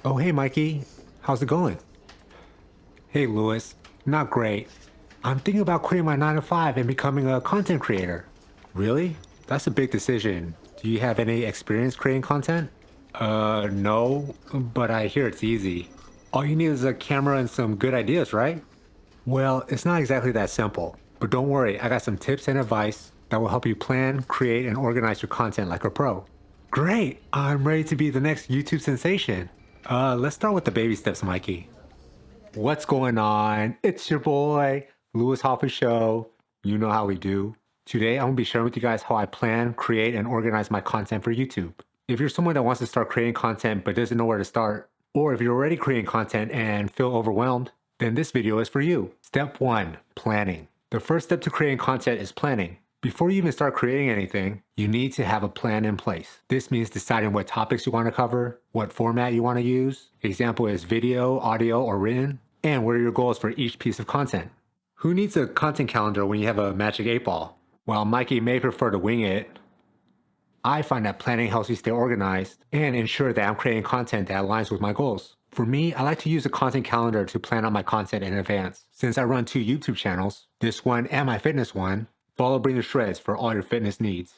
Oh, hey, Mikey. How's it going? Hey, Lewis. Not great. I'm thinking about quitting my 9 to 5 and becoming a content creator. Really? That's a big decision. Do you have any experience creating content? No, but I hear it's easy. All you need is a camera and some good ideas, right? Well, it's not exactly that simple. But don't worry, I got some tips and advice that will help you plan, create, and organize your content like a pro. Great! I'm ready to be the next YouTube sensation. Let's start with the baby steps, Mikey. What's going on? It's your boy, Lewis Hoffa Show. You know how we do. Today, I'm going to be sharing with you guys how I plan, create, and organize my content for YouTube. If you're someone that wants to start creating content but doesn't know where to start, or if you're already creating content and feel overwhelmed, then this video is for you. Step 1, planning. The first step to creating content is planning. Before you even start creating anything, you need to have a plan in place. This means deciding what topics you want to cover, what format you want to use, example is video, audio, or written, and what are your goals for each piece of content. Who needs a content calendar when you have a magic 8-ball? While Mikey may prefer to wing it, I find that planning helps me stay organized and ensure that I'm creating content that aligns with my goals. For me, I like to use a content calendar to plan out my content in advance. Since I run 2 YouTube channels, this one and my fitness one, follow Bring the Shreds for all your fitness needs.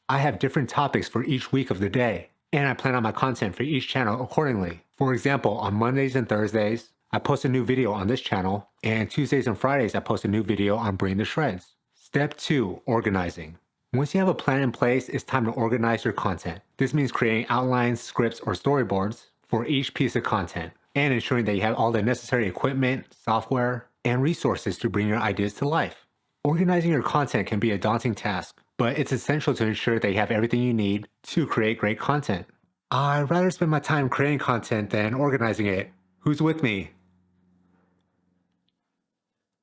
I have different topics for each week of the day, and I plan out my content for each channel accordingly. For example, on Mondays and Thursdays, I post a new video on this channel, and Tuesdays and Fridays I post a new video on Bring the Shreds. Step 2, organizing. Once you have a plan in place, it's time to organize your content. This means creating outlines, scripts, or storyboards for each piece of content, and ensuring that you have all the necessary equipment, software, and resources to bring your ideas to life. Organizing your content can be a daunting task, but it's essential to ensure that you have everything you need to create great content. I'd rather spend my time creating content than organizing it. Who's with me?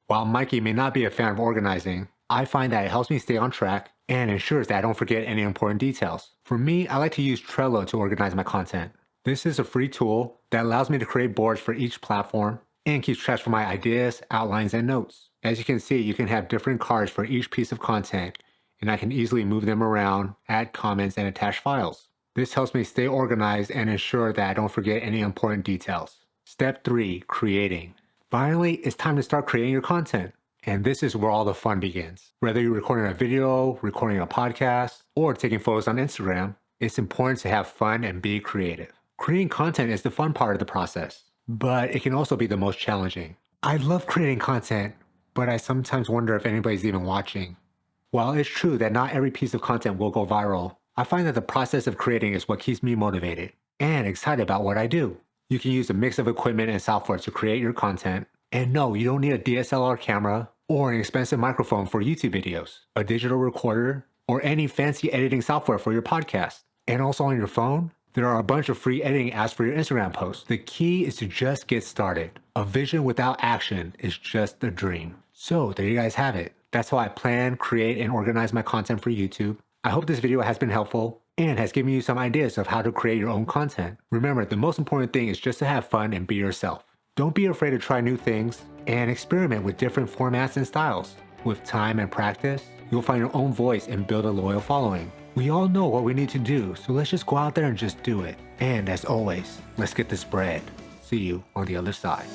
While Mikey may not be a fan of organizing, I find that it helps me stay on track and ensures that I don't forget any important details. For me, I like to use Trello to organize my content. This is a free tool that allows me to create boards for each platform and keeps track of my ideas, outlines, and notes. As you can see, you can have different cards for each piece of content, and I can easily move them around, add comments, and attach files. This helps me stay organized and ensure that I don't forget any important details. Step 3, creating. Finally, it's time to start creating your content. And this is where all the fun begins. Whether you're recording a video, recording a podcast, or taking photos on Instagram, it's important to have fun and be creative. Creating content is the fun part of the process, but it can also be the most challenging. I love creating content, but I sometimes wonder if anybody's even watching. While it's true that not every piece of content will go viral, I find that the process of creating is what keeps me motivated and excited about what I do. You can use a mix of equipment and software to create your content. And no, you don't need a DSLR camera or an expensive microphone for YouTube videos, a digital recorder, or any fancy editing software for your podcast. And also on your phone, there are a bunch of free editing apps for your Instagram posts. The key is to just get started. A vision without action is just a dream. So there you guys have it. That's how I plan, create, and organize my content for YouTube. I hope this video has been helpful and has given you some ideas of how to create your own content. Remember, the most important thing is just to have fun and be yourself. Don't be afraid to try new things and experiment with different formats and styles. With time and practice, you'll find your own voice and build a loyal following. We all know what we need to do, so let's just go out there and just do it. And as always, let's get this bread. See you on the other side.